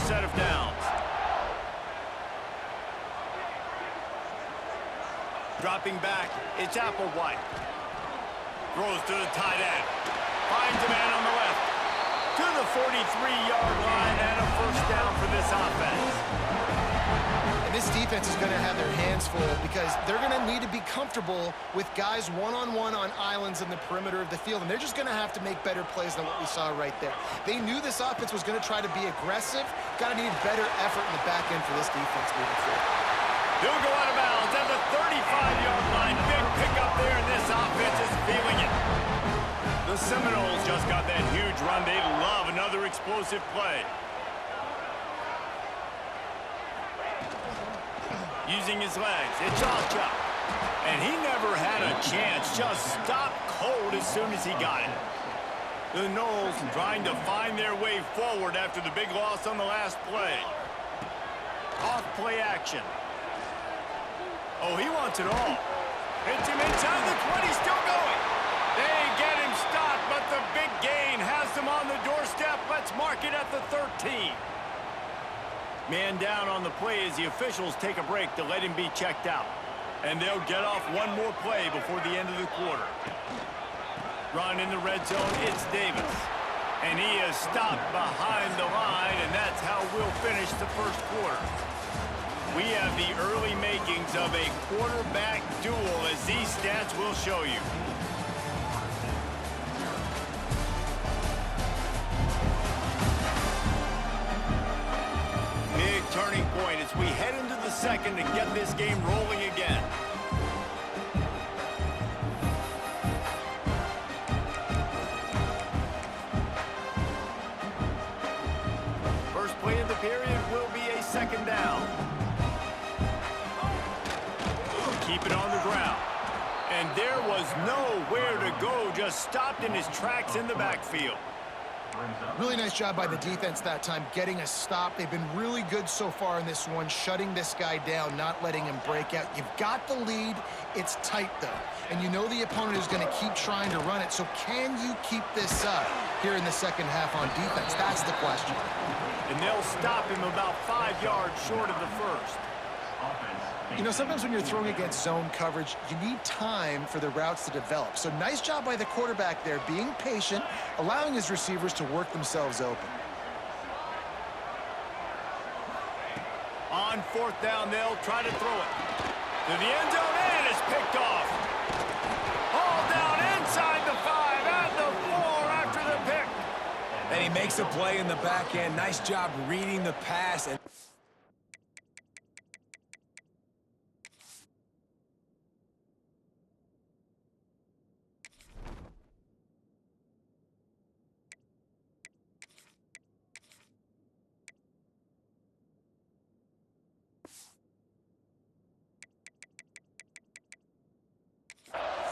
first set of downs. Dropping back, it's Applewhite. Throws to the tight end. Finds a man on the left. To the 43-yard line and a first down for this offense. And this defense is going to have their hands full because they're going to need to be comfortable with guys one-on-one on islands in the perimeter of the field, and they're just going to have to make better plays than what we saw right there. They knew this offense was going to try to be aggressive. Got to need better effort in the back end for this defense moving forward. He'll go out of bounds at the 35-yard line. Big pickup there, and this offense is feeling it. The Seminoles just got that huge run. They love another explosive play. Using his legs, it's Acha. And he never had a chance. Just stopped cold as soon as he got it. The Noles trying to find their way forward after the big loss on the last play. Off play action. Oh, he wants it all. Hits him inside the 20, still going. They get him stopped, but the big gain has them on the doorstep. Let's mark it at the 13. Man down on the play as the officials take a break to let him be checked out. And they'll get off one more play before the end of the quarter. Run in the red zone, it's Davis. And he is stopped behind the line, and that's how we'll finish the first quarter. We have the early makings of a quarterback duel, as these stats will show you. Big turning point as we head into the second to get this game rolling again. First play of the period will be a second down. Keep it on the ground. And there was nowhere to go, just stopped in his tracks in the backfield. Really nice job by the defense that time, getting a stop. They've been really good so far in this one, shutting this guy down, not letting him break out. You've got the lead. It's tight, though. And you know the opponent is going to keep trying to run it. So can you keep this up here in the second half on defense? That's the question. And they'll stop him about 5 yards short of the first. You know, sometimes when you're throwing against zone coverage, you need time for the routes to develop. So nice job by the quarterback there, being patient, allowing his receivers to work themselves open. On fourth down, they'll try to throw it. To the end zone, and it's picked off. All down inside the 5, at the 4 after the pick. And he makes a play in the back end. Nice job reading the pass. And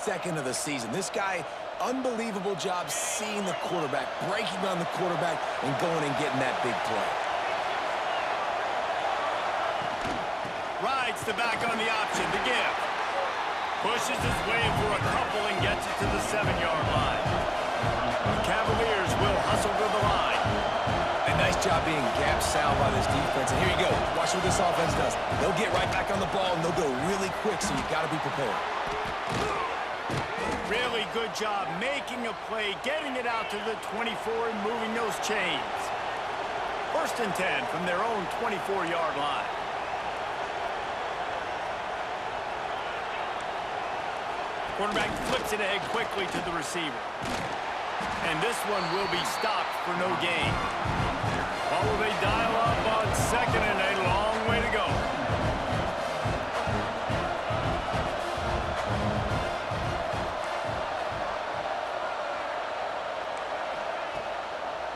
second of the season. This guy, unbelievable job seeing the quarterback, breaking on the quarterback, and going and getting that big play. Rides the back on the option to give. Pushes his way for a couple and gets it to the 7-yard line. The Cavaliers will hustle to the line. A nice job being gap sound by this defense. And here you go. Watch what this offense does. They'll get right back on the ball, and they'll go really quick, so you got to be prepared. Really good job making a play, getting it out to the 24 and moving those chains. First and 10 from their own 24-yard line. Quarterback flips it ahead quickly to the receiver. And this one will be stopped for no gain. What will they dial up on second and a long way to go?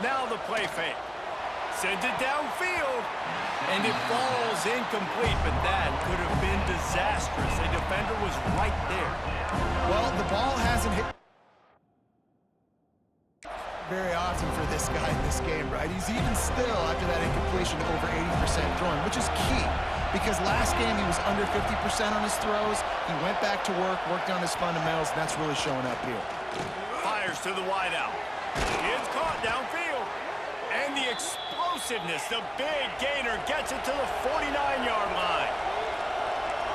Now the play fake. Sends it downfield. And it falls incomplete, but that could have been disastrous. A defender was right there. Well, the ball hasn't hit very often for this guy in this game, right? He's even still, after that incompletion, over 80% throwing, which is key. Because last game he was under 50% on his throws. He went back to work, worked on his fundamentals, and that's really showing up here. Fires to the wideout. It's caught downfield. And the explosive explosiveness. The big gainer gets it to the 49-yard line.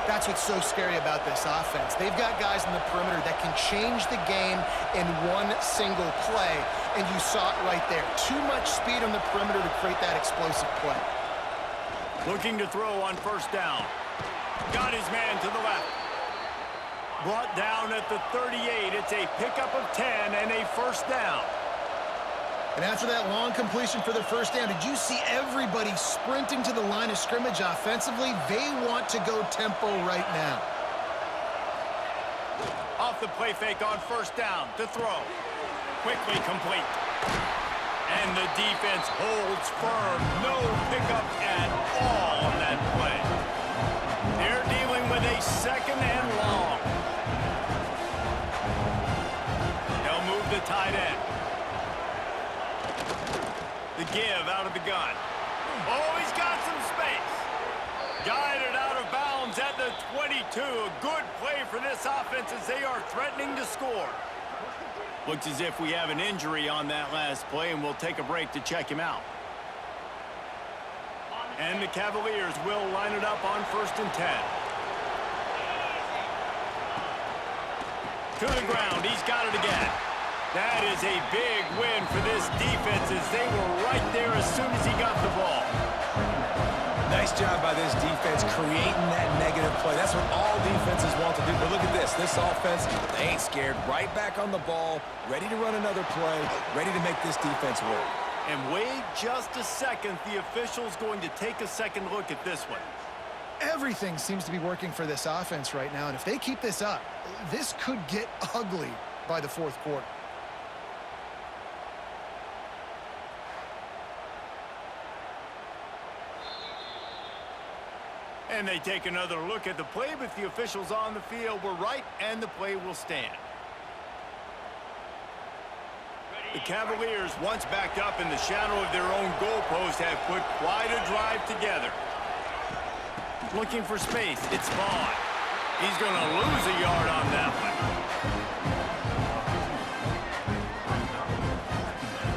That's what's so scary about this offense. They've got guys in the perimeter that can change the game in one single play, and you saw it right there. Too much speed on the perimeter to create that explosive play. Looking to throw on first down. Got his man to the left. Brought down at the 38. It's a pickup of 10 and a first down. And after that long completion for the first down, did you see everybody sprinting to the line of scrimmage offensively? They want to go tempo right now. Off the play fake on first down to throw. Quickly complete. And the defense holds firm. No pickup at all on that play. They're dealing with a second and long. They'll move the tight end. The give out of the gun. Oh, he's got some space. Guided out of bounds at the 22. A good play for this offense as they are threatening to score. Looks as if we have an injury on that last play, and we'll take a break to check him out. And the Cavaliers will line it up on first and 10. To the ground. He's got it again. That is a big win for this defense as they were right there as soon as he got the ball. Nice job by this defense creating that negative play. That's what all defenses want to do. But look at this. This offense, they ain't scared. Right back on the ball, ready to run another play, ready to make this defense work. And wait just a second. The official's going to take a second look at this one. Everything seems to be working for this offense right now, and if they keep this up, this could get ugly by the fourth quarter. And they take another look at the play, but the officials on the field were right, and the play will stand. The Cavaliers, once backed up in the shadow of their own goalpost, have put quite a drive together. Looking for space. It's Vaughn. He's going to lose a yard on that one.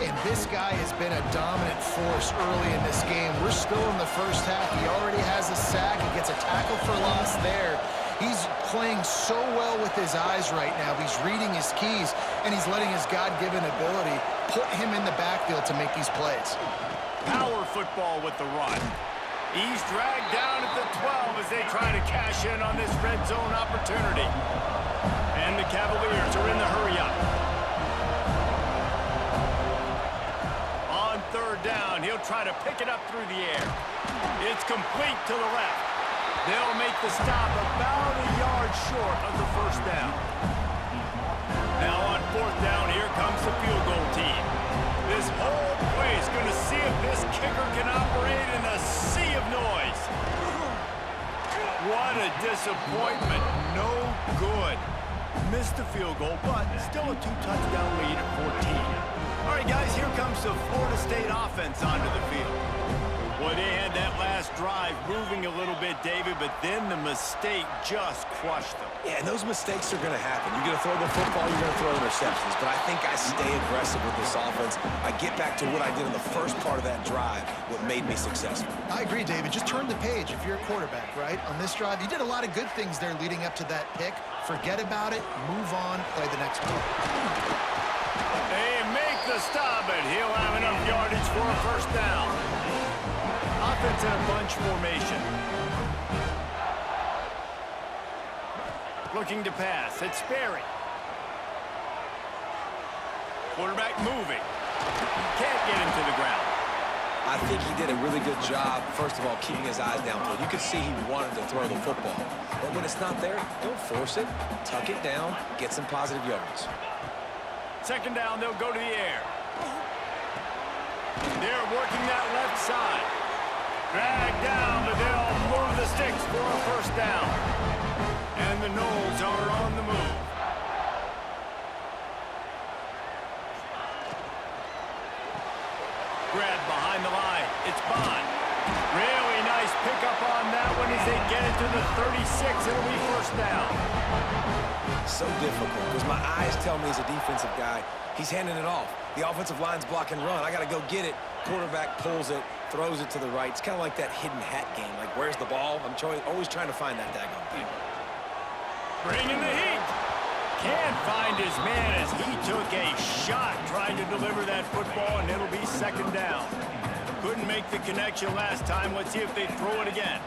And this guy has been a dominant force early in this game. We're still in the first half. He already has a sack. He gets a tackle for loss there. He's playing so well with his eyes right now. He's reading his keys, and he's letting his God-given ability put him in the backfield to make these plays. Power football with the run. He's dragged down at the 12 as they try to cash in on this red zone opportunity. And the Cavaliers are in the hurry-up. On third down, he'll try to pick it up through the air. It's complete to the left. They'll make the stop about a yard short of the first down. Now on fourth down, here comes the field goal team. This whole play is going to see if this kicker can operate in a sea of noise. What a disappointment. No good. Missed the field goal, but still a two-touchdown lead at 14. All right, guys, here comes the Florida State offense onto the field. Boy, they had that last drive moving a little bit, David, but then the mistake just crushed them. Yeah, and those mistakes are going to happen. You're going to throw the football, you're going to throw interceptions. But I think I stay aggressive with this offense. I get back to what I did in the first part of that drive, what made me successful. I agree, David. Just turn the page if you're a quarterback, right? On this drive, you did a lot of good things there leading up to that pick. Forget about it, move on, play the next play. They make the stop, and he'll have enough yardage for a first down. Offense in a bunch formation. Looking to pass. It's Sperry. Quarterback moving. Can't get him to the ground. I think he did a really good job, first of all, keeping his eyes downfield. You could see he wanted to throw the football. But when it's not there, don't force it. Tuck it down. Get some positive yards. Second down, they'll go to the air. They're working that left side. Drag down, but they'll move the sticks for a first down. And the Noles are on the move. Grab behind the line. It's Bond. Really nice pickup on that one. one as they get it to the 36. It'll be first down. So difficult because my eyes tell me as a defensive guy, he's handing it off. The offensive line's blocking run. I got to go get it. Quarterback pulls it, throws it to the right. It's kind of like that hidden hat game. Like, where's the ball? I'm always trying to find that daggone thing. Bringing the heat. Can't find his man as he took a shot trying to deliver that football, and it'll be second down. Couldn't make the connection last time. Let's see if they throw it again.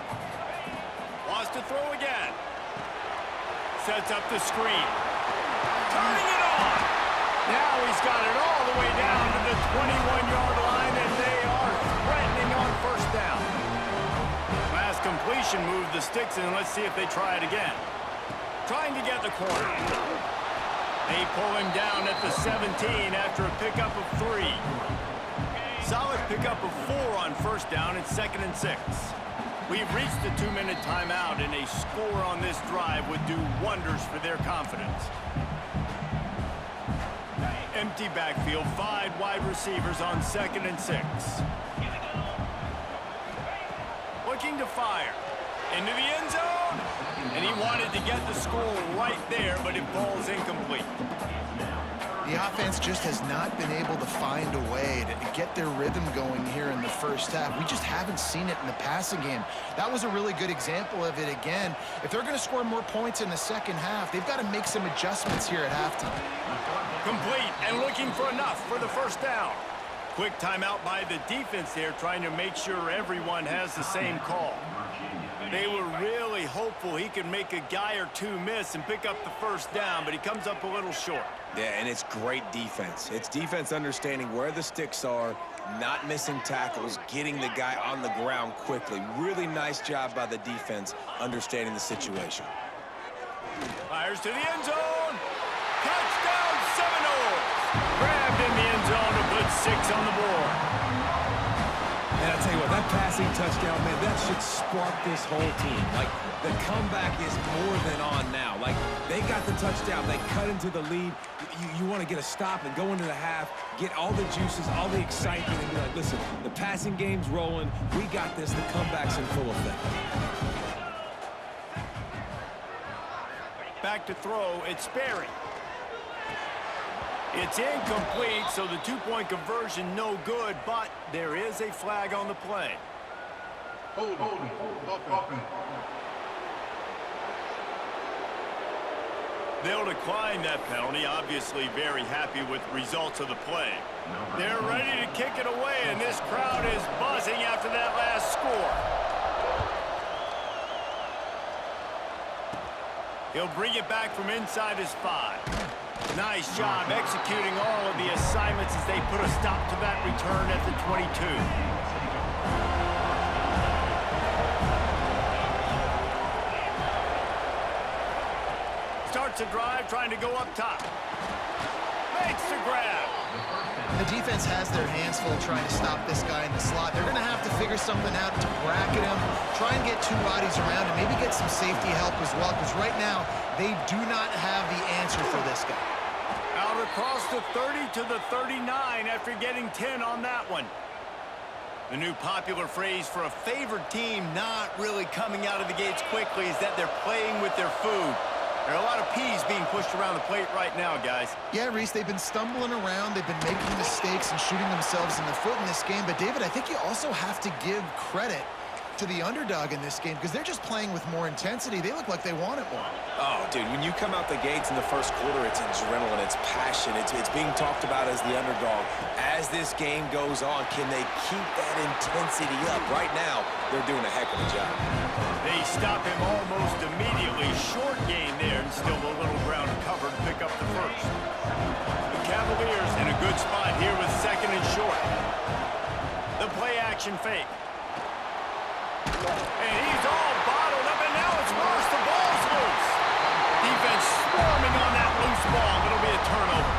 Wants to throw again. Sets up the screen. Turning it on. Now he's got it all the way down to the 21-yard line, and they are threatening on first down. Last completion moved the sticks, and let's see if they try it again. Trying to get the corner. They pull him down at the 17 after a pickup of 3. Solid pickup of 4 on first down. It's 2nd and 6. We've reached the 2-minute timeout, and a score on this drive would do wonders for their confidence. Empty backfield, 5 wide receivers on 2nd and 6. Looking to fire. Into the end zone. And he wanted to get the score right there, but it falls incomplete. The offense just has not been able to find a way to get their rhythm going here in the first half. We just haven't seen it in the passing game. That was a really good example of it again. If they're going to score more points in the second half, they've got to make some adjustments here at halftime. Complete and looking for enough for the first down. Quick timeout by the defense there, trying to make sure everyone has the same call. They were really hopeful he could make a guy or two miss and pick up the first down, but he comes up a little short. Yeah, and it's great defense. It's defense understanding where the sticks are, not missing tackles, getting the guy on the ground quickly. Really nice job by the defense understanding the situation. Fires to the end zone. Touchdown Seminoles. Grabbed in the end zone to put 6 on the board. And I tell you what, that passing touchdown, man, that should spark this whole team. Like, the comeback is more than on now. Like, they got the touchdown. They cut into the lead. You want to get a stop and go into the half, get all the juices, all the excitement, and be like, listen, the passing game's rolling. We got this. The comeback's in full effect. Back to throw. It's Sperry. It's incomplete, so the 2-point conversion no good, but there is a flag on the play. Hold. They'll decline that penalty, obviously very happy with the results of the play. They're ready to kick it away, and this crowd is buzzing after that last score. He'll bring it back from inside his 5. Nice job executing all of the assignments as they put a stop to that return at the 22. Starts a drive trying to go up top. Makes the grab. The defense has their hands full trying to stop this guy in the slot. They're going to have to figure something out to bracket him, try and get 2 bodies around, and maybe get some safety help as well, because right now they do not have the answer for this guy. Out across the 30 to the 39 after getting 10 on that one. The new popular phrase for a favored team not really coming out of the gates quickly is that they're playing with their food. There are a lot of peas being pushed around the plate right now, guys. Yeah, Reese, they've been stumbling around. They've been making mistakes and shooting themselves in the foot in this game. But, David, I think you also have to give credit to the underdog in this game because they're just playing with more intensity. They look like they want it more. Oh, dude, when you come out the gates in the first quarter, it's adrenaline, it's passion, it's being talked about as the underdog. As this game goes on, can they keep that intensity up? Right now, they're doing a heck of a job. They stop him almost immediately. Short gain there, and still a little ground to cover to pick up the first. The Cavaliers in a good spot here with 2nd and short. The play action fake. And he's all bottled up, and now it's worse. The ball's loose. Defense swarming on that loose ball. It'll be a turnover.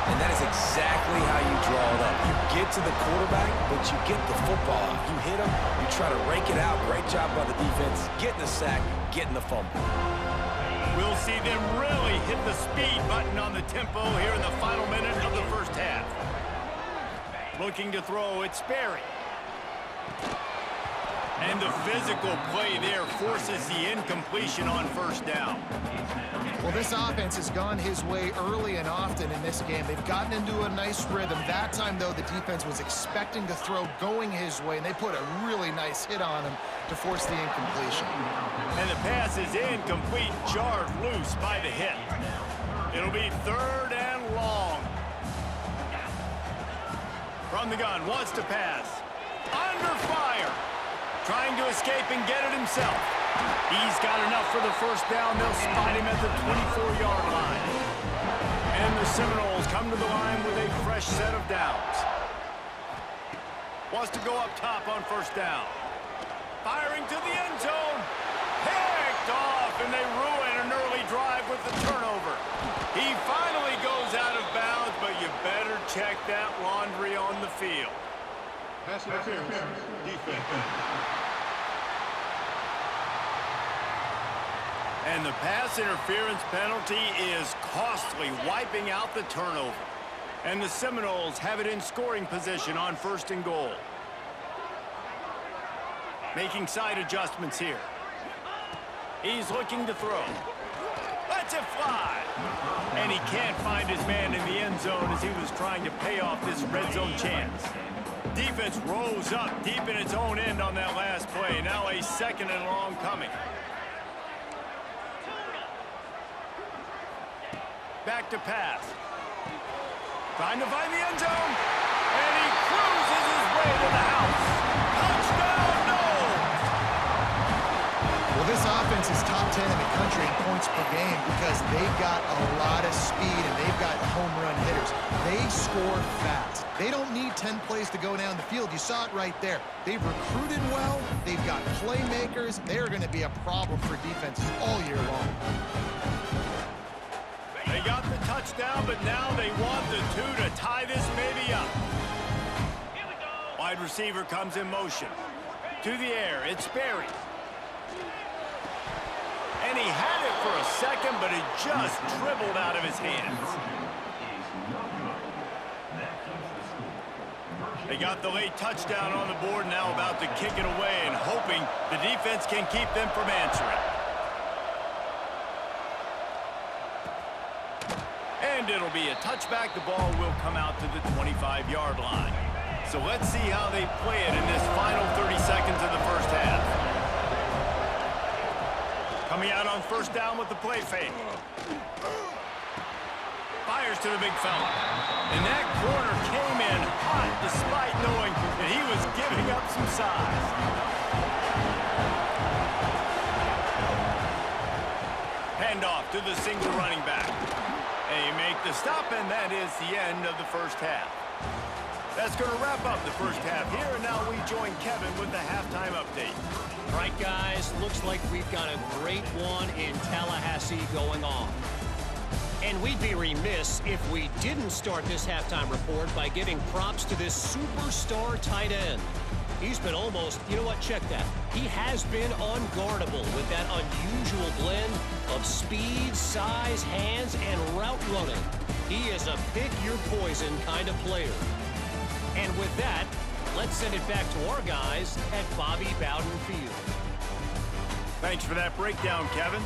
And that is exactly how you draw it up. You get to the quarterback, but you get the football out. You hit him, you try to rake it out. Great job by the defense. Getting the sack, getting the fumble. We'll see them really hit the speed button on the tempo here in the final minute of the first half. Looking to throw, it's Sperry. And the physical play there forces the incompletion on first down. Well, this offense has gone his way early and often in this game. They've gotten into a nice rhythm. That time, though, the defense was expecting to throw going his way, and they put a really nice hit on him to force the incompletion. And the pass is incomplete, jarred loose by the hit. It'll be 3rd and long. From the gun, wants to pass. Under fire. Trying to escape and get it himself. He's got enough for the first down. They'll spot him at the 24-yard line. And the Seminoles come to the line with a fresh set of downs. Wants to go up top on first down. Firing to the end zone. Picked off, and they ruin an early drive with the turnover. He finally goes out of bounds, but you better check that laundry on the field. Pass interference. Defense. And the pass interference penalty is costly, wiping out the turnover. And the Seminoles have it in scoring position on 1st and goal. Making side adjustments here. He's looking to throw. Lets it fly. And he can't find his man in the end zone as he was trying to pay off this red zone chance. Defense rose up deep in its own end on that last play. Now a 2nd and long coming. Back to pass. Trying to find the end zone. And he cruises his way to the house. Touchdown, Noles! Well, this offense is top 10 in the country in points per game because they've got a lot of speed and they've got home run hitters. They score fast. They don't need 10 plays to go down the field. You saw it right there. They've recruited well. They've got playmakers. They're going to be a problem for defenses all year long. They got the touchdown, but now they want the 2 to tie this baby up. Wide receiver comes in motion. To the air, it's Berry. And he had it for a second, but it just dribbled out of his hands. They got the late touchdown on the board, now about to kick it away and hoping the defense can keep them from answering. And it'll be a touchback. The ball will come out to the 25-yard line. So let's see how they play it in this final 30 seconds of the first half. Coming out on first down with the play fake. Fires to the big fella. And that corner came in hot despite knowing that he was giving up some size. Handoff to the single running back. They make the stop, and that is the end of the first half. That's going to wrap up the first half here, and now we join Kevin with the halftime update. All right, guys, looks like we've got a great one in Tallahassee going on. And we'd be remiss if we didn't start this halftime report by giving props to this superstar tight end. He's been almost, you know what, check that. He has been unguardable with that unusual blend of speed, size, hands, and route running. He is a pick-your-poison kind of player. And with that, let's send it back to our guys at Bobby Bowden Field. Thanks for that breakdown, Kevin.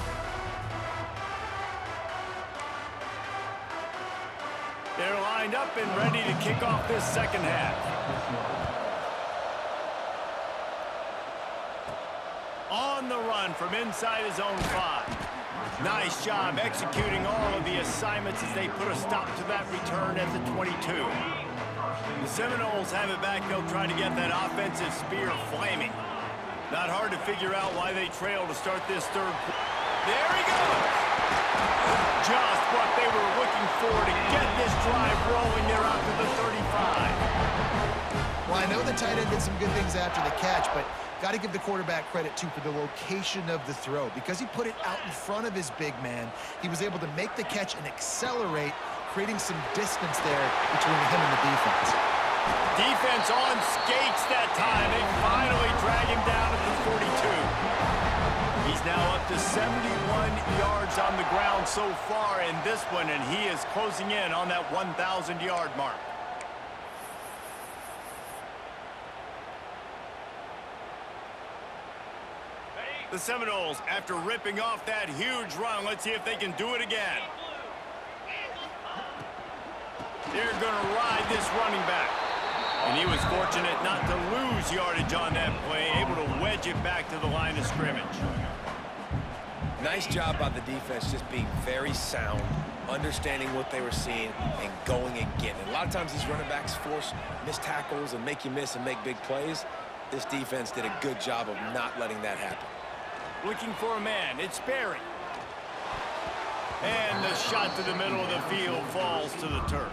They're lined up and ready to kick off this second half. On the run from inside his own 5. Nice job executing all of the assignments as they put a stop to that return at the 22. The Seminoles have it back. They'll try to get that offensive spear flaming. Not hard to figure out why they trail to start this third. There he goes. Just what they were looking for to get this drive rolling. They're out to the 35. Well, I know the tight end did some good things after the catch, but got to give the quarterback credit, too, for the location of the throw. Because he put it out in front of his big man, he was able to make the catch and accelerate, creating some distance there between him and the defense. Defense on skates that time. They finally drag him down at the 42. He's now up to 71 yards on the ground so far in this one, and he is closing in on that 1,000-yard mark. The Seminoles, after ripping off that huge run, let's see if they can do it again. They're going to ride this running back. And he was fortunate not to lose yardage on that play, able to wedge it back to the line of scrimmage. Nice job by the defense, just being very sound, understanding what they were seeing, and going and getting it. A lot of times these running backs force missed tackles and make you miss and make big plays. This defense did a good job of not letting that happen. Looking for a man. It's Barry. And the shot to the middle of the field falls to the turf.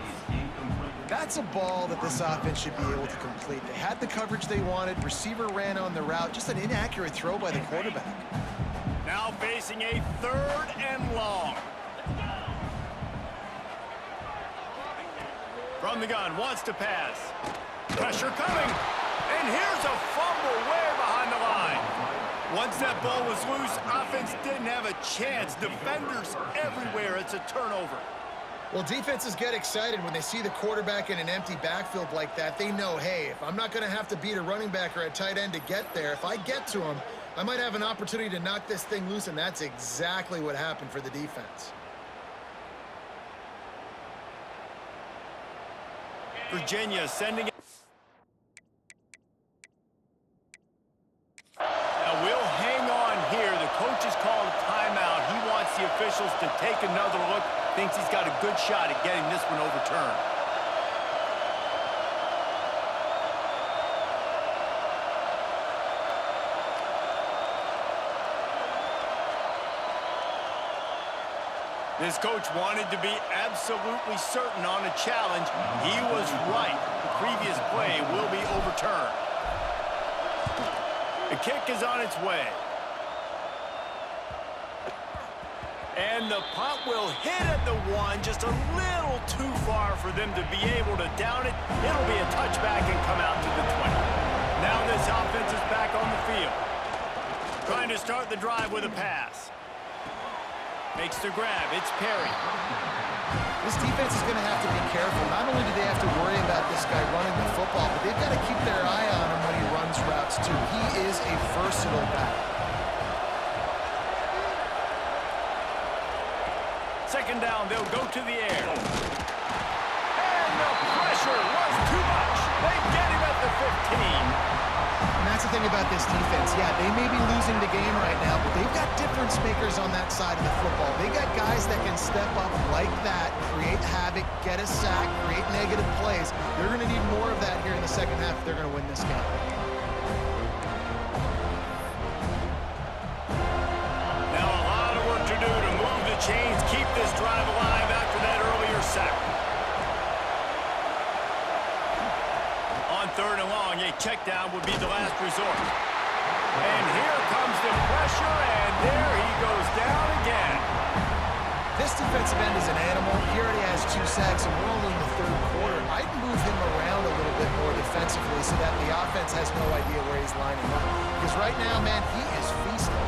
That's a ball that this offense should be able to complete. They had the coverage they wanted. Receiver ran on the route. Just an inaccurate throw by the quarterback. Now facing a 3rd and long. From the gun, wants to pass. Pressure coming. And here's a fumble way behind the line. Once that ball was loose, offense didn't have a chance. Defenders everywhere. It's a turnover. Well, defenses get excited when they see the quarterback in an empty backfield like that. They know, hey, if I'm not going to have to beat a running back or a tight end to get there, if I get to him, I might have an opportunity to knock this thing loose, and that's exactly what happened for the defense. Virginia sending it. We'll hang on here. The coach has called a timeout. He wants the officials to take another look. Thinks he's got a good shot at getting this one overturned. This coach wanted to be absolutely certain on a challenge. He was right. The previous play will be overturned. The kick is on its way. And the punt will hit at the 1, just a little too far for them to be able to down it. It'll be a touchback and come out to the 20. Now this offense is back on the field. Trying to start the drive with a pass. Makes the grab. It's Perry. This defense is going to have to be careful. Not only do they have to worry about this guy running the football, but they've got to keep their eye on him when he runs routes, too. He is a versatile back. Second down, they'll go to the air. And the pressure was too much. They get him at the 15. And that's the thing about this defense. Yeah, they may be losing the game right now, but they've got difference makers on that side of the football. They got guys that can step up like that, create havoc, get a sack, create negative plays. They're going to need more of that here in the second half if they're going to win this game. Now a lot of work to do to move the chains, keep this drive alive after that earlier sack. On 3rd and long, a check down would be the last resort. And here comes the pressure, and there he goes down again. This defensive end is an animal. He already has 2 sacks, and we're only in the 3rd quarter. I'd move him around a little bit more defensively so that the offense has no idea where he's lining up. Because right now, man, he is feasting.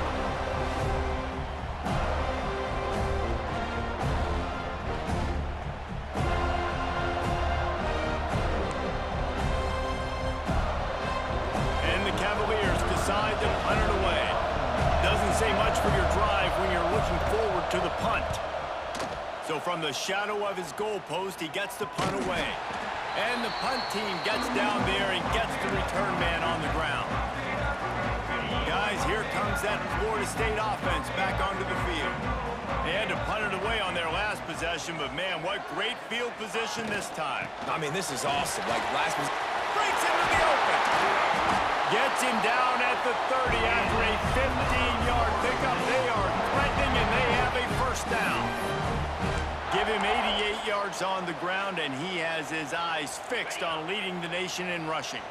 Decide to punt it away. Doesn't say much for your drive when you're looking forward to the punt. So from the shadow of his goalpost, he gets the punt away. And the punt team gets down there and gets the return man on the ground. Guys, here comes that Florida State offense back onto the field. They had to punt it away on their last possession, but man, what great field position this time. I mean, this is awesome. Like last possession. Breaks into the open. Gets him down at the 30 after a 15-yard pickup. They are threatening, and they have a first down. Give him 88 yards on the ground, and he has his eyes fixed on leading the nation in rushing.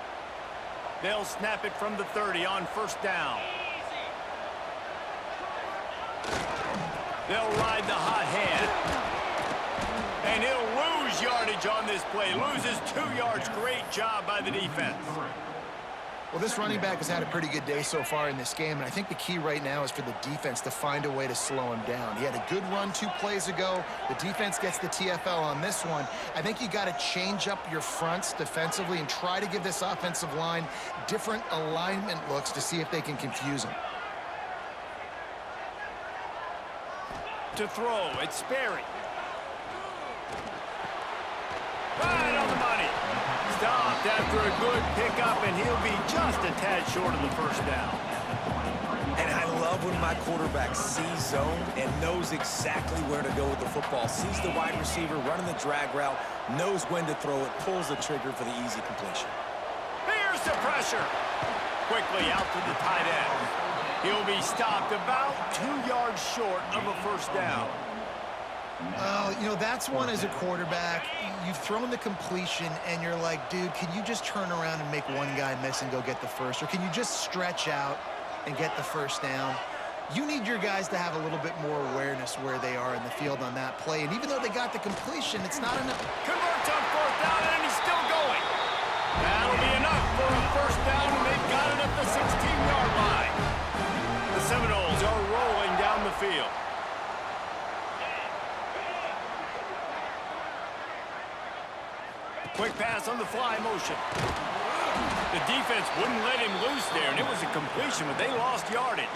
They'll snap it from the 30 on first down. They'll ride the hot hand. And he'll lose yardage on this play. Loses 2 yards. Great job by the defense. Well, this running back has had a pretty good day so far in this game, and I think the key right now is for the defense to find a way to slow him down. He had a good run 2 plays ago. The defense gets the TFL on this one. I think you got to change up your fronts defensively and try to give this offensive line different alignment looks to see if they can confuse him. to throw. It's Sperry. Right on the money. Stopped after a good pickup, and he'll be just a tad short of the first down. And I love when my quarterback sees zone and knows exactly where to go with the football. Sees the wide receiver running the drag route, knows when to throw it, pulls the trigger for the easy completion. Here's the pressure. Quickly out to the tight end. He'll be stopped about 2 yards short of a first down. You know, that's one as a quarterback. You've thrown the completion, and you're like, dude, can you just turn around and make one guy miss and go get the first? Or can you just stretch out and get the first down? You need your guys to have a little bit more awareness where they are in the field on that play. And even though they got the completion, it's not enough. Converts on fourth down, and he's still going. That'll be enough for a first down, and they've got it at the 16-yard line. The Seminoles are rolling down the field. Quick pass on the fly motion. The defense wouldn't let him loose there, and it was a completion, but they lost yardage.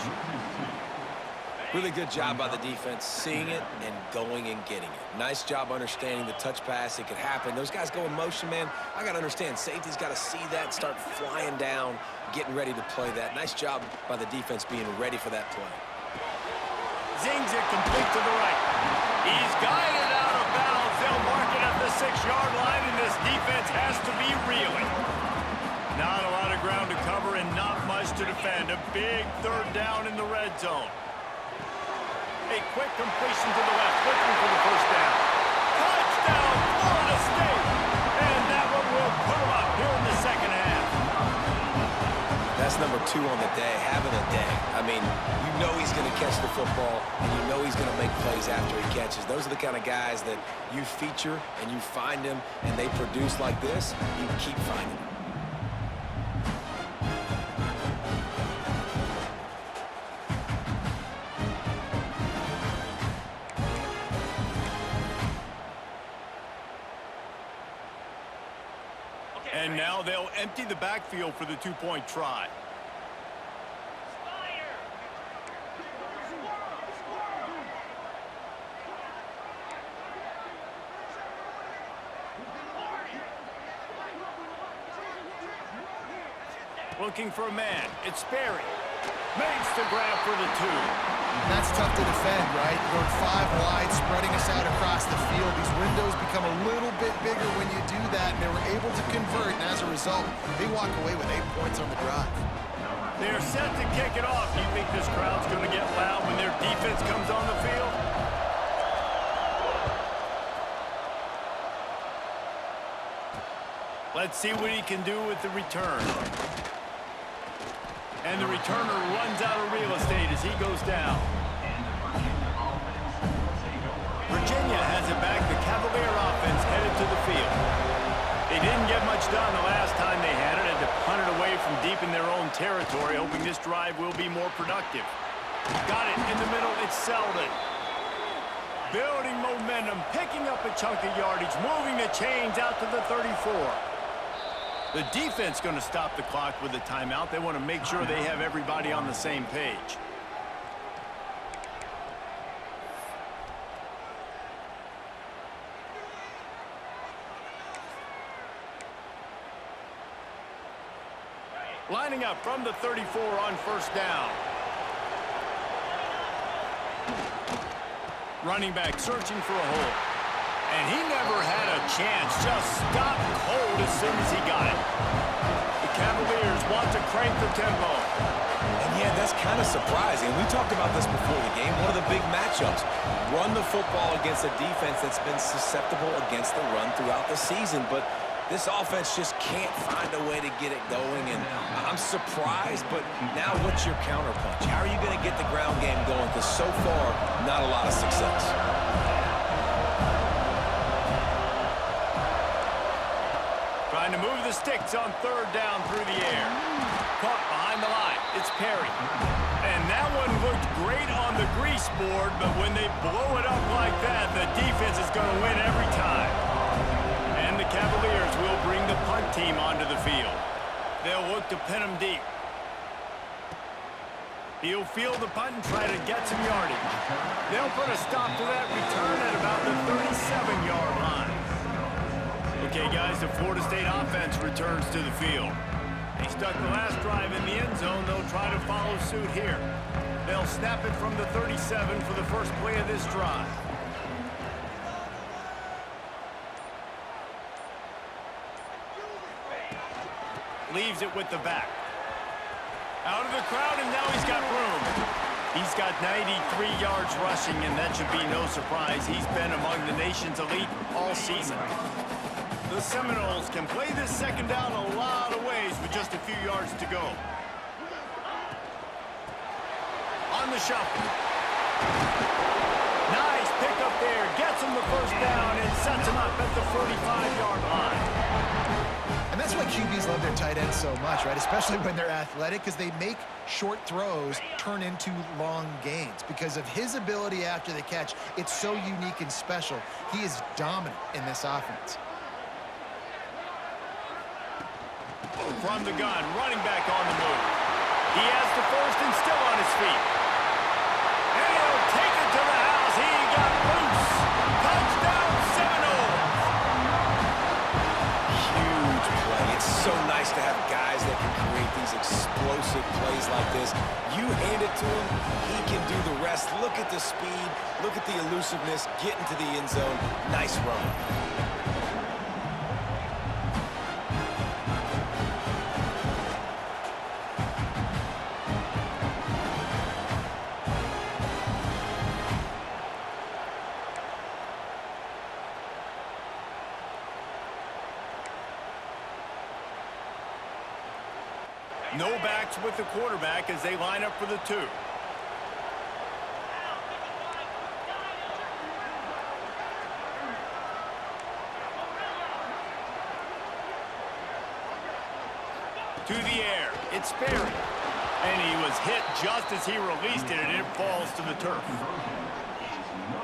Really good job by the defense, seeing it and going and getting it. Nice job understanding the touch pass. It could happen. Those guys go in motion, man. I got to understand, safety's got to see that, start flying down, getting ready to play that. Nice job by the defense being ready for that play. Zings it complete to the right. He's guided out of bounds. They'll mark it at the 6-yard line, and this defense has to be reeling. Not a lot of ground to cover and not much to defend. A big third down in the red zone. A quick completion to the left, looking for the first down. Touchdown, Florida State! And that one will put them up here in the second half. That's number 2 on the day, having a day. I mean, you know he's going to catch the football, and you know he's going to make plays after he catches. Those are the kind of guys that you feature and you find them, and they produce like this, you keep finding them. And now they'll empty the backfield for the 2-point try. Looking for a man. It's Sperry. Makes the grab for the 2. That's tough to defend, right? You're going 5 wide, spreading us out across the field. These windows become a little bit bigger when you do that, and they were able to convert, and as a result, they walk away with 8 points on the drive. They're set to kick it off. Do you think this crowd's going to get loud when their defense comes on the field? Let's see what he can do with the return. And the returner runs out of real estate as he goes down. Virginia has it back. The Cavalier offense headed to the field. They didn't get much done the last time they had it. Had to punt it away from deep in their own territory, hoping this drive will be more productive. Got it in the middle. It's Selden. Building momentum, picking up a chunk of yardage, moving the chains out to the 34. The defense going to stop the clock with a timeout. They want to make sure they have everybody on the same page. Lining up from the 34 on first down. Running back searching for a hole. And he never had a chance. Just stopped cold as soon as he got it. The Cavaliers want to crank the tempo. And yeah, that's kind of surprising. We talked about this before the game. One of the big matchups. Run the football against a defense that's been susceptible against the run throughout the season. But this offense just can't find a way to get it going. And I'm surprised, but now what's your counterpunch? How are you going to get the ground game going? Because so far, not a lot of success. Trying to move the sticks on third down through the air. Caught behind the line. It's Perry. And that one looked great on the grease board, but when they blow it up like that, the defense is going to win every time. And the Cavaliers will bring the punt team onto the field. They'll look to pin them deep. He'll field the punt and try to get some yardage. They'll put a stop to that return at about the 37-yard line. Okay, guys, the Florida State offense returns to the field. They stuck the last drive in the end zone. They'll try to follow suit here. They'll snap it from the 37 for the first play of this drive. Leaves it with the back. Out of the crowd, and now he's got room. He's got 93 yards rushing, and that should be no surprise. He's been among the nation's elite all season. The Seminoles can play this second down a lot of ways with just a few yards to go. On the shuffle. Nice pickup there. Gets him the first down and sets him up at the 45-yard line. And that's why QBs love their tight ends so much, right? Especially when they're athletic, because they make short throws turn into long gains. Because of his ability after the catch, it's so unique and special. He is dominant in this offense. From the gun, running back on the move. He has the first and still on his feet. And he'll take it to the house. He got loose. Touchdown, Seminoles. Huge play. It's so nice to have guys that can create these explosive plays like this. You hand it to him, he can do the rest. Look at the speed. Look at the elusiveness. Get into the end zone. Nice run. No backs with the quarterback as they line up for the 2. To the air. It's Sperry. And he was hit just as he released it, and it falls to the turf.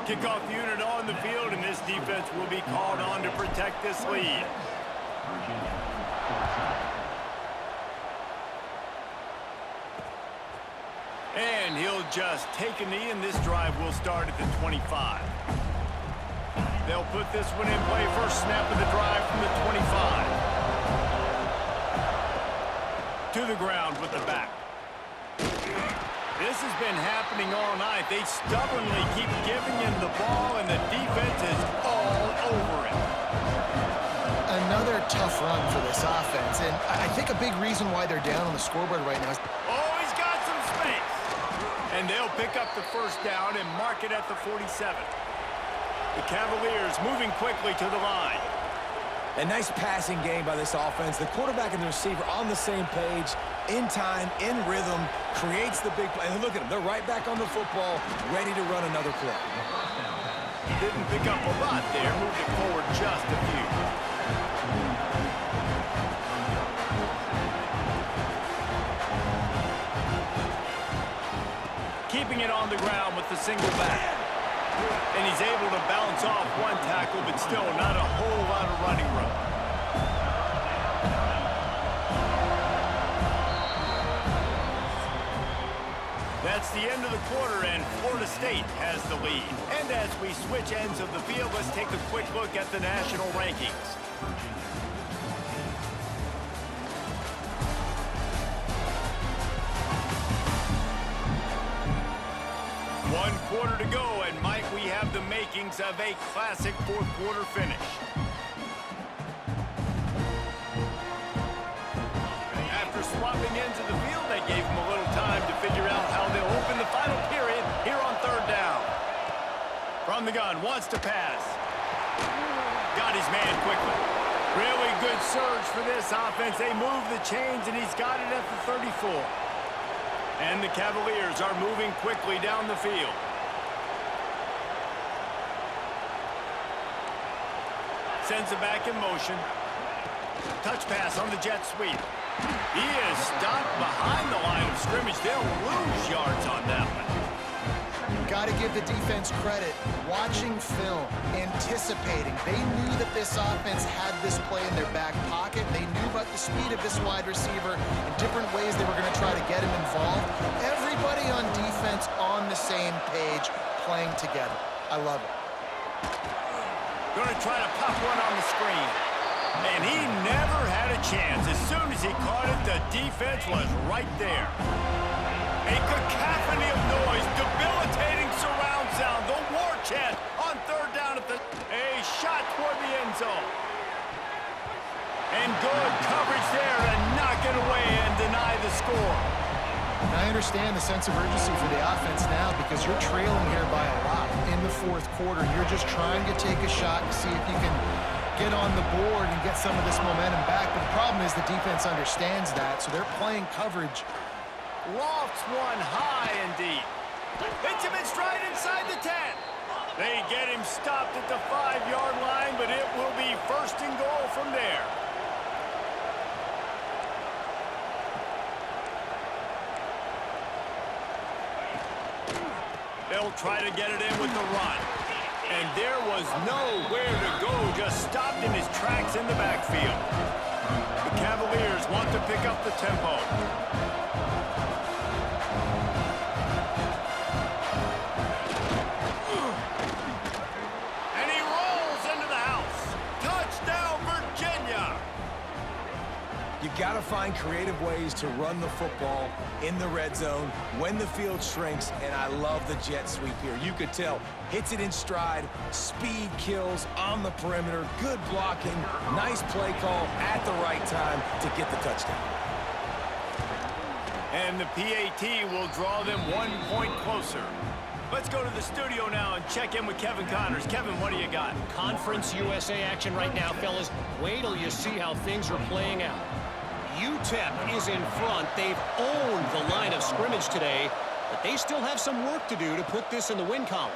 Kickoff unit on the field, and this defense will be called on to protect this lead. And he'll just take a knee, and this drive will start at the 25. They'll put this one in play. First snap of the drive from the 25. To the ground with the back. This has been happening all night. They stubbornly keep giving him the ball, and the defense is all over it. Another tough run for this offense, and I think a big reason why they're down on the scoreboard right now is... Oh, he's got some space. And they'll pick up the first down and mark it at the 47. The Cavaliers moving quickly to the line. A nice passing game by this offense. The quarterback and the receiver on the same page, in time, in rhythm, creates the big play. And look at them. They're right back on the football, ready to run another play. Didn't pick up a lot there. Moved it forward just a few. Keeping it on the ground with the single back. And he's able to bounce off one tackle, but still not a whole lot of running room. That's the end of the quarter, and Florida State has the lead. And as we switch ends of the field, let's take a quick look at the national rankings. One quarter to go, and Mike, we have the makings of a classic fourth quarter finish. After swapping into the field, that gave him a little time to figure out how they'll open the final period here on third down. From the gun, wants to pass. Got his man quickly. Really good surge for this offense. They move the chains, and he's got it at the 34. And the Cavaliers are moving quickly down the field. Sends it back in motion. Touch pass on the jet sweep. He is stopped behind the line of scrimmage. They'll lose yards on that one. Got to give the defense credit. Watching film, anticipating. They knew that this offense had this play in their back pocket. They knew about the speed of this wide receiver and different ways they were going to try to get him involved. Everybody on defense on the same page, playing together. I love it. Going to try to pop one on the screen. And he never had a chance. As soon as he caught it, the defense was right there. A cacophony of noise, debilitating surround sound, the war chant on third down at a shot toward the end zone. And good coverage there to knock it away and deny the score. And I understand the sense of urgency for the offense now because you're trailing here by a lot in the fourth quarter. You're just trying to take a shot to see if you can get on the board and get some of this momentum back. But the problem is the defense understands that, so they're playing coverage. Lofts one high and deep. Hits him in stride inside the 10. They get him stopped at the 5-yard line, but it will be first and goal from there. They'll try to get it in with the run. And there was nowhere to go, just stopped in his tracks in the backfield. The Cavaliers want to pick up the tempo. And he rolls into the house. Touchdown, Virginia! You got to find creative ways to run the football in the red zone when the field shrinks, and I love the jet sweep here. You could tell. Hits it in stride, speed kills on the perimeter, good blocking, nice play call at the right time to get the touchdown. And the PAT will draw them 1 point closer. Let's go to the studio now and check in with Kevin Connors. Kevin, what do you got? Conference USA action right now, fellas. Wait till you see how things are playing out. UTEP is in front. They've owned the line of scrimmage today, but they still have some work to do to put this in the win column.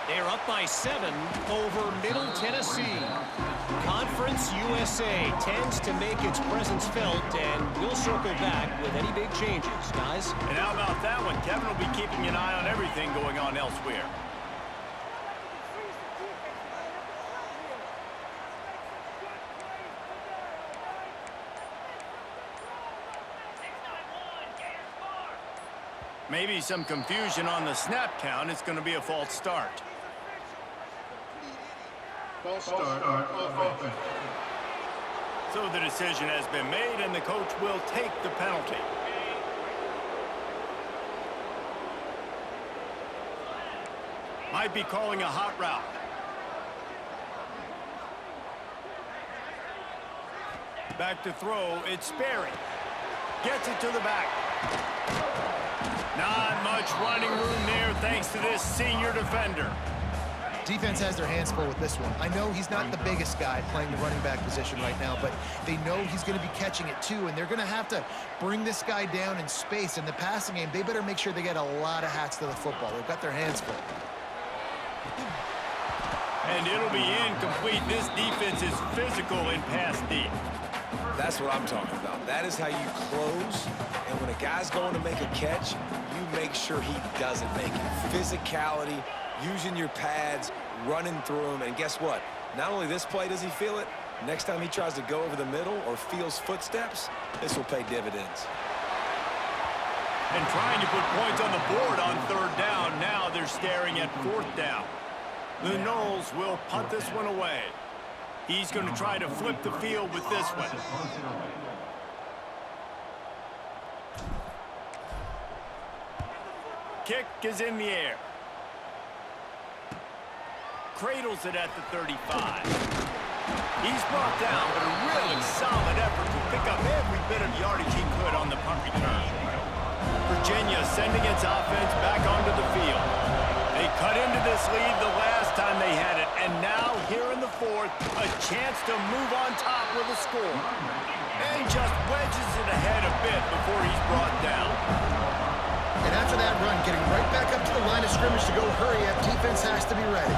They're up by 7 over Middle Tennessee. Conference USA tends to make its presence felt, and we'll circle back with any big changes, guys. And how about that one? Kevin will be keeping an eye on everything going on elsewhere. Maybe some confusion on the snap count. It's going to be a false start. False start on offense. So the decision has been made, and the coach will take the penalty. Might be calling a hot route. Back to throw. It's Sperry. Gets it to the back. Not much running room there thanks to this senior defender. Defense has their hands full with this one. I know he's not the biggest guy playing the running back position right now, but they know he's going to be catching it too, and they're going to have to bring this guy down in space. In the passing game, they better make sure they get a lot of hats to the football. They've got their hands full. And it'll be incomplete. This defense is physical in pass deep. That's what I'm talking about. That is how you close. And when a guy's going to make a catch, you make sure he doesn't make it. Physicality, using your pads, running through them. And guess what? Not only this play does he feel it, next time he tries to go over the middle or feels footsteps, this will pay dividends. And trying to put points on the board on third down. Now they're staring at fourth down. The Noles will punt this one away. He's going to try to flip the field with this one. Kick is in the air. Cradles it at the 35. He's brought down, but a really solid effort to pick up every bit of yardage he could on the punt return. Virginia sending its offense back onto the field. They cut into this lead the last time they had it, and now here in the fourth, a chance to move on top with a score. And just wedges it ahead a bit before he's brought down. And after that run, getting right back up to the line of scrimmage to go hurry up, defense has to be ready.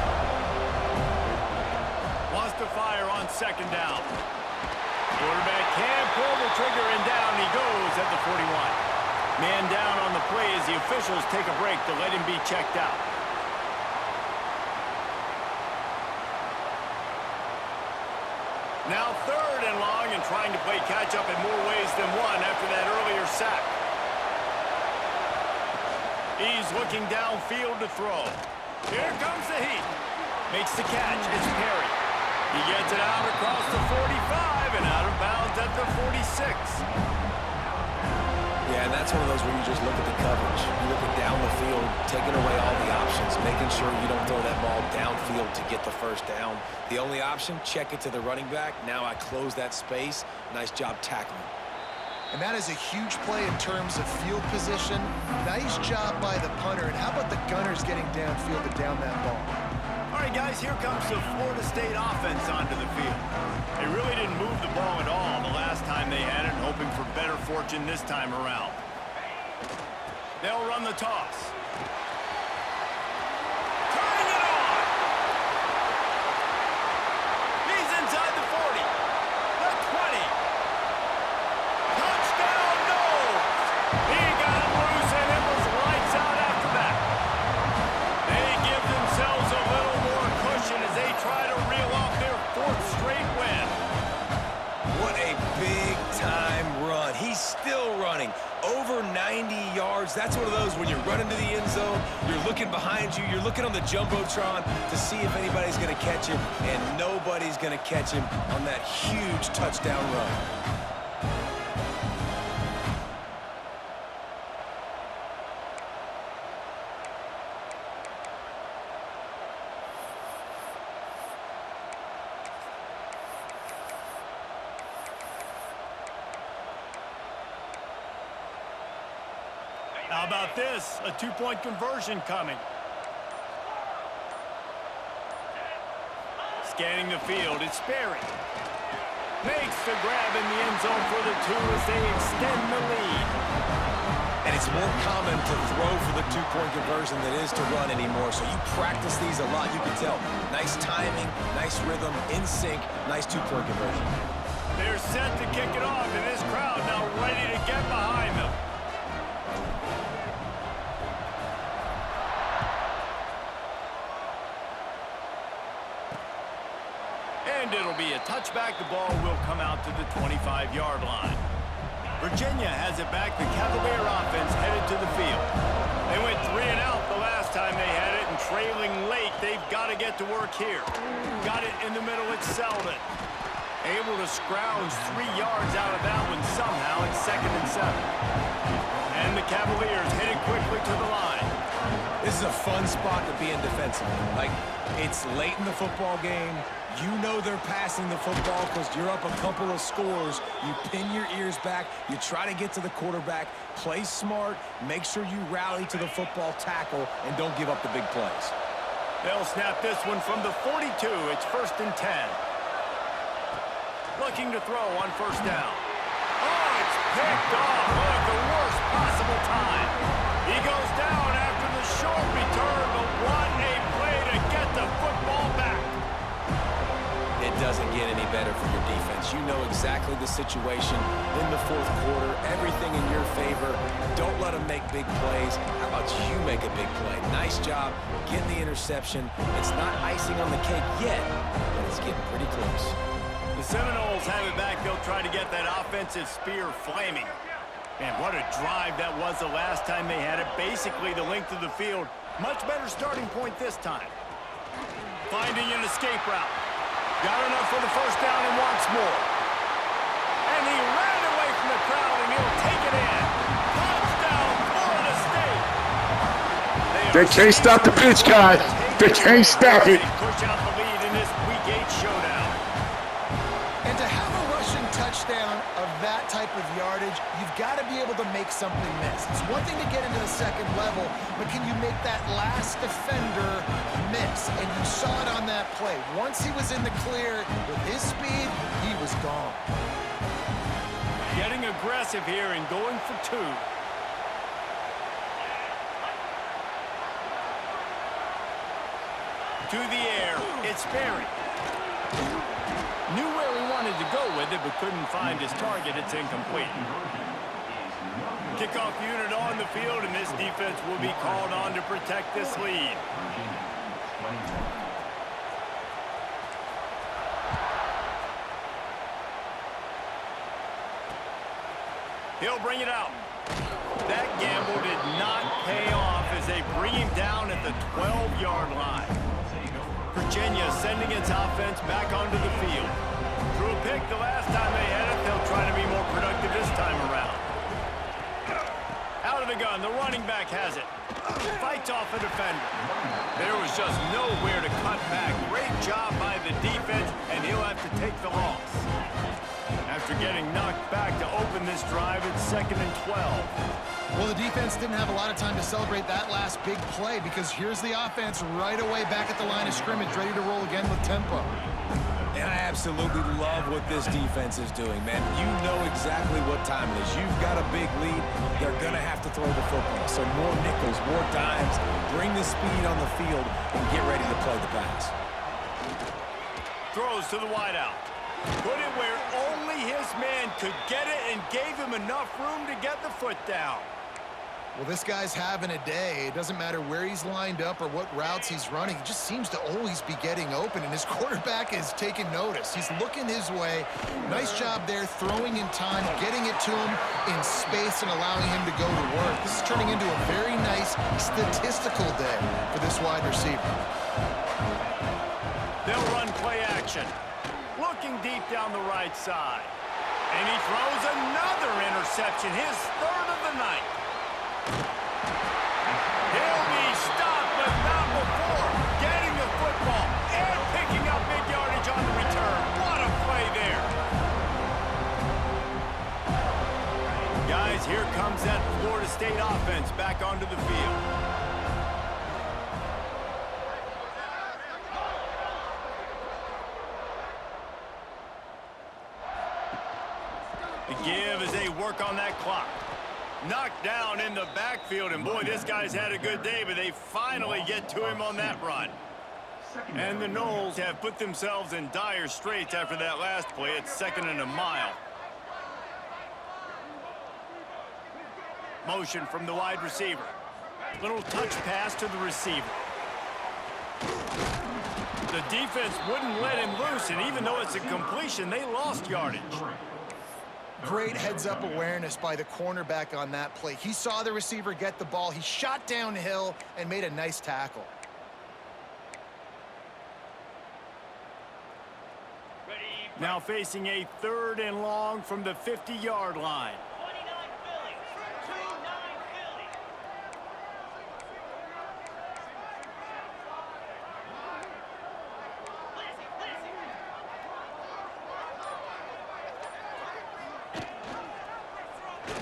Wants to fire on second down. Quarterback can pull the trigger, and down he goes at the 41. Man down on the play as the officials take a break to let him be checked out. Now third and long, and trying to play play catch up in more ways than one after that earlier sack. He's looking downfield to throw. Here comes the heat. Makes the catch. It's Perry. He gets it out across the 45 and out of bounds at the 46. Yeah, and that's one of those where you just look at the coverage. You look at down the field, taking away all the options, making sure you don't throw that ball downfield to get the first down. The only option, check it to the running back. Now I close that space. Nice job tackling. And that is a huge play in terms of field position. Nice job by the punter. And how about the gunners getting downfield to down that ball? All right, guys, here comes the Florida State offense onto the field. They really didn't move the ball at all the last time they had it, hoping for better fortune this time around. They'll run the toss. Turning it on! He's inside the 40. The 20. Touchdown, Knowles! He got him loose, and it was lights out after that. They give themselves a little more cushion as they try to reel off their 4th straight win. What a big-time run. He's still running. Over 90 yards. That's one of those when you're running to the end zone, you're looking behind you, you're looking on the Jumbotron to see if anybody's going to catch him, and nobody's going to catch him on that huge touchdown run. How about this? A 2-point conversion coming. Scanning the field, it's Perry. Makes the grab in the end zone for the 2 as they extend the lead. And it's more common to throw for the 2-point conversion than it is to run anymore. So you practice these a lot, you can tell. Nice timing, nice rhythm, in sync, nice 2-point conversion. They're set to kick it off, and this crowd now ready to get behind them. And it'll be a touchback. The ball will come out to the 25-yard line. Virginia has it back. The Cavalier offense headed to the field. They went 3 and out the last time they had it, and trailing late, they've got to get to work here. Got it in the middle, it's Selden. Able to scrounge 3 yards out of that one somehow. It's 2nd and 7. And the Cavaliers headed quickly to the line. This is a fun spot to be in defensively. Like, it's late in the football game. You know they're passing the football because you're up a couple of scores. You pin your ears back. You try to get to the quarterback. Play smart. Make sure you rally to the football tackle and don't give up the big plays. They'll snap this one from the 42. It's 1st and 10. Looking to throw on 1st down. Oh, it's picked off at the worst possible time. He goes down after the short return, but what a play to get the football back. It doesn't get any better for your defense. You know exactly the situation in the 4th quarter, everything in your favor. Don't let them make big plays. How about you make a big play? Nice job getting the interception. It's not icing on the cake yet, but it's getting pretty close. The Seminoles have it back. They'll try to get that offensive spear flaming. And what a drive that was the last time they had it. Basically the length of the field. Much better starting point this time. Finding an escape route. Got enough for the 1st down and wants more. And he ran away from the crowd, and he'll take it in. Touchdown, Florida State. They can't stop the pitch, guys. They can't stop it. Push out the lead in this Week 8 showdown. And to have a rushing touchdown of that type of yardage, you've got to be able to make something miss. It's one thing to get into the 2nd level, but can you make that last defender miss? And you saw it on that play. Once he was in the clear with his speed, he was gone. Getting aggressive here and going for 2. To the air, it's Perry. Knew where he wanted to go with it, but couldn't find his target. It's incomplete. Kickoff unit on the field, and this defense will be called on to protect this lead. He'll bring it out. That gamble did not pay off as they bring him down at the 12-yard line. Virginia sending its offense back onto the field. Threw a pick the last time they had it. They'll try to be more productive this time around. Out of the gun, the running back has it. Fights off a defender. There was just nowhere to cut back. Great job by the defense, and he'll have to take the loss. After getting knocked back to open this drive, it's 2nd and 12. Well, the defense didn't have a lot of time to celebrate that last big play because here's the offense right away back at the line of scrimmage, ready to roll again with tempo. And I absolutely love what this defense is doing, man. You know exactly what time it is. You've got a big lead. They're going to have to throw the football. So more nickels, more dimes, bring the speed on the field, and get ready to play the pass. Throws to the wideout. Put it where only his man could get it and gave him enough room to get the foot down. Well, this guy's having a day. It doesn't matter where he's lined up or what routes he's running. He just seems to always be getting open, and his quarterback is taking notice. He's looking his way. Nice job there, throwing in time, getting it to him in space and allowing him to go to work. This is turning into a very nice statistical day for this wide receiver. They'll run play action. Looking deep down the right side. And he throws another interception, his 3rd of the night. He'll be stopped, but not before getting the football and picking up big yardage on the return. What a play there. Guys, here comes that Florida State offense back onto the field. The give as they work on that clock. Knocked down in the backfield, and boy, this guy's had a good day, but they finally get to him on that run. And the Noles have put themselves in dire straits after that last play. It's 2nd and a mile. Motion from the wide receiver. Little touch pass to the receiver. The defense wouldn't let him loose, and even though it's a completion, they lost yardage. Great heads-up awareness by the cornerback on that play. He saw the receiver get the ball. He shot downhill and made a nice tackle. Now facing a 3rd and long from the 50-yard line.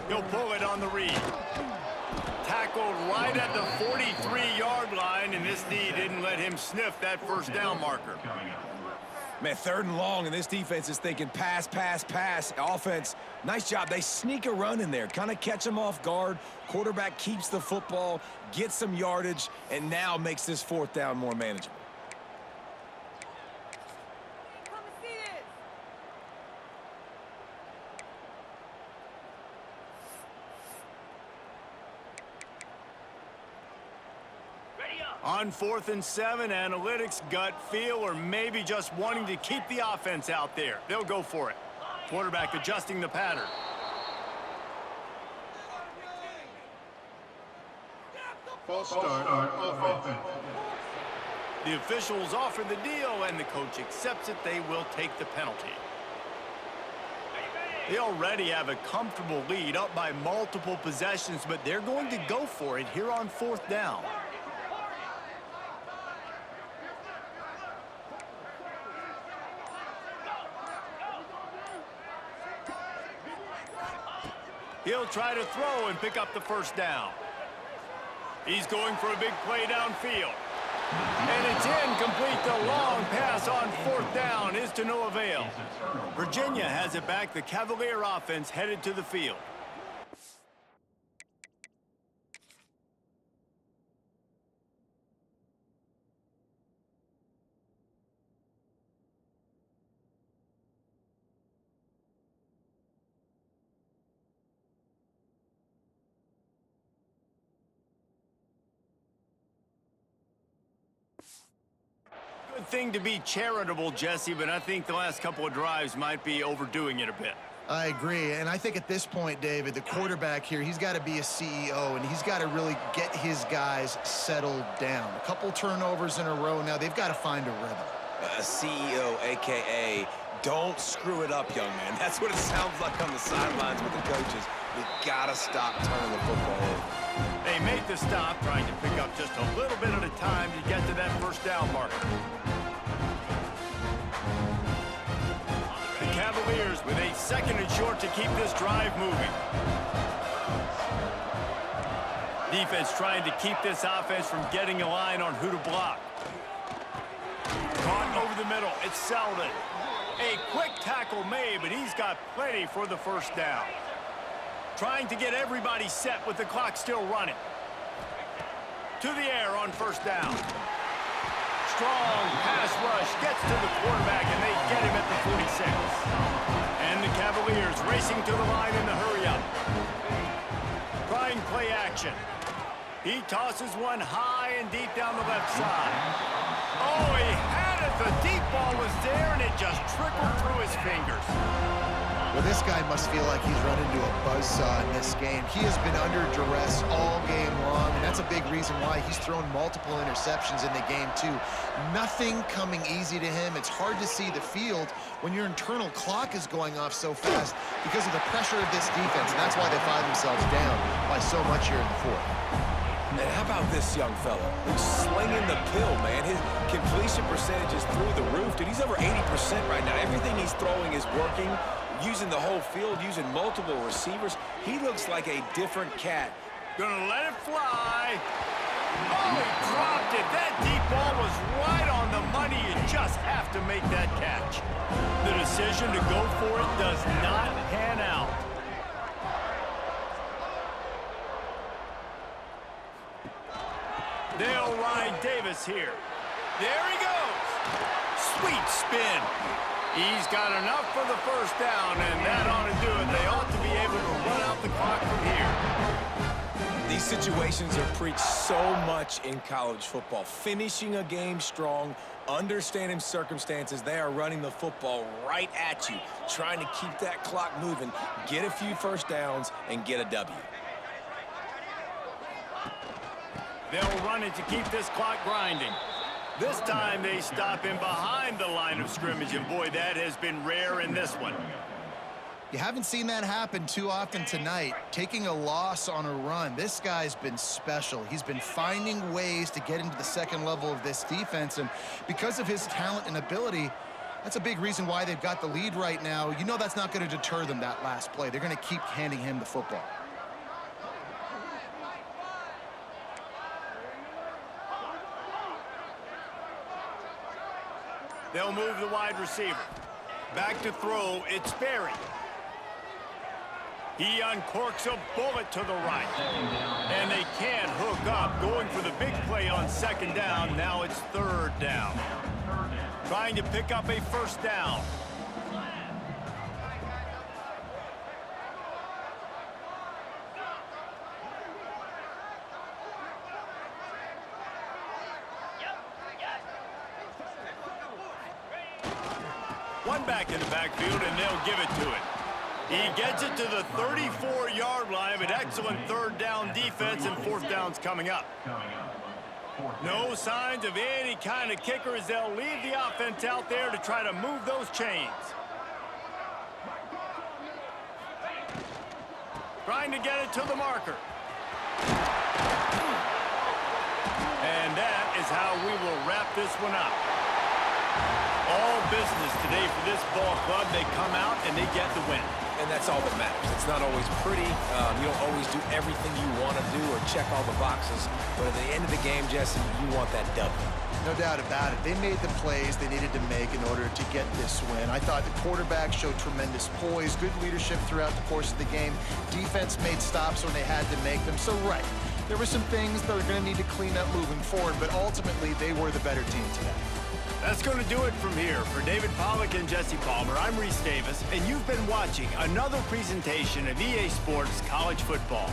He'll pull it on the read. Tackled right at the 43-yard line, and this D didn't let him sniff that 1st down marker. Man, 3rd and long, and this defense is thinking pass, pass, pass. Offense, nice job. They sneak a run in there, kind of catch them off guard. Quarterback keeps the football, gets some yardage, and now makes this 4th down more manageable. On 4th and 7, analytics, gut feel, or maybe just wanting to keep the offense out there. They'll go for it. Quarterback adjusting the pattern. False start on offense. The officials offer the deal, and the coach accepts it. They will take the penalty. They already have a comfortable lead, up by multiple possessions, but they're going to go for it here on 4th down. He'll try to throw and pick up the 1st down. He's going for a big play downfield. And it's incomplete. The long pass on 4th down is to no avail. Virginia has it back. The Cavalier offense headed to the field. Good thing to be charitable, Jesse, but I think the last couple of drives might be overdoing it a bit. I agree, and I think at this point, David, the quarterback here, he's got to be a CEO, and he's got to really get his guys settled down. A couple turnovers in a row now. They've got to find a rhythm. A CEO, a.k.a. don't screw it up, young man. That's what it sounds like on the sidelines with the coaches. You got to stop turning the football over. They make the stop, trying to pick up just a little bit at a time to get to that first down marker. The Cavaliers with a 2nd and short to keep this drive moving. Defense trying to keep this offense from getting a line on who to block. Caught over the middle. It's Selden. A quick tackle made, but he's got plenty for the first down. Trying to get everybody set with the clock still running. To the air on first down. Strong pass rush gets to the quarterback, and they get him at the 46. And the Cavaliers racing to the line in the hurry-up. Trying play action. He tosses one high and deep down the left side. Oh, he had it. The deep ball was there, and it just trickled through his fingers. Well, this guy must feel like he's run into a buzzsaw in this game. He has been under duress all game long, and that's a big reason why he's thrown multiple interceptions in the game, too. Nothing coming easy to him. It's hard to see the field when your internal clock is going off so fast because of the pressure of this defense, and that's why they find themselves down by so much here in the fourth. And how about this young fella? He's slinging the pill, man. His completion percentage is through the roof. Dude, he's over 80% right now. Everything he's throwing is working. Using the whole field, using multiple receivers. He looks like a different cat. Gonna let it fly. Oh, he dropped it. That deep ball was right on the money. You just have to make that catch. The decision to go for it does not pan out. They'll ride Davis here. There he goes. Sweet spin. He's got enough for the first down, and that ought to do it. They ought to be able to run out the clock from here. These situations are preached so much in college football. Finishing a game strong, understanding circumstances. They are running the football right at you, trying to keep that clock moving, get a few first downs, and get a W. They'll run it to keep this clock grinding. This time they stop him behind the line of scrimmage, and boy, that has been rare in this one. You haven't seen that happen too often tonight, taking a loss on a run. This guy's been special. He's been finding ways to get into the second level of this defense, and because of his talent and ability, that's a big reason why they've got the lead right now. You know that's not going to deter them, that last play. They're going to keep handing him the football. They'll move the wide receiver. Back to throw, it's Berry. He uncorks a bullet to the right. And they can't hook up, going for the big play on second down. Now it's third down. Trying to pick up a first down. One back in the backfield, and they'll give it to it. He gets it to the 34-yard line, but excellent third down defense, and fourth down's coming up. No signs of any kind of kicker as they'll leave the offense out there to try to move those chains. Trying to get it to the marker. And that is how we will wrap this one up. All business today for this ball club. They come out and they get the win. And that's all that matters. It's not always pretty. You don't always do everything you want to do or check all the boxes. But at the end of the game, Jesse, you want that W. No doubt about it. They made the plays they needed to make in order to get this win. I thought the quarterback showed tremendous poise, good leadership throughout the course of the game. Defense made stops when they had to make them. So, right, there were some things that are going to need to clean up moving forward, but ultimately they were the better team today. That's going to do it from here. For David Pollack and Jesse Palmer, I'm Reese Davis, and you've been watching another presentation of EA Sports College Football.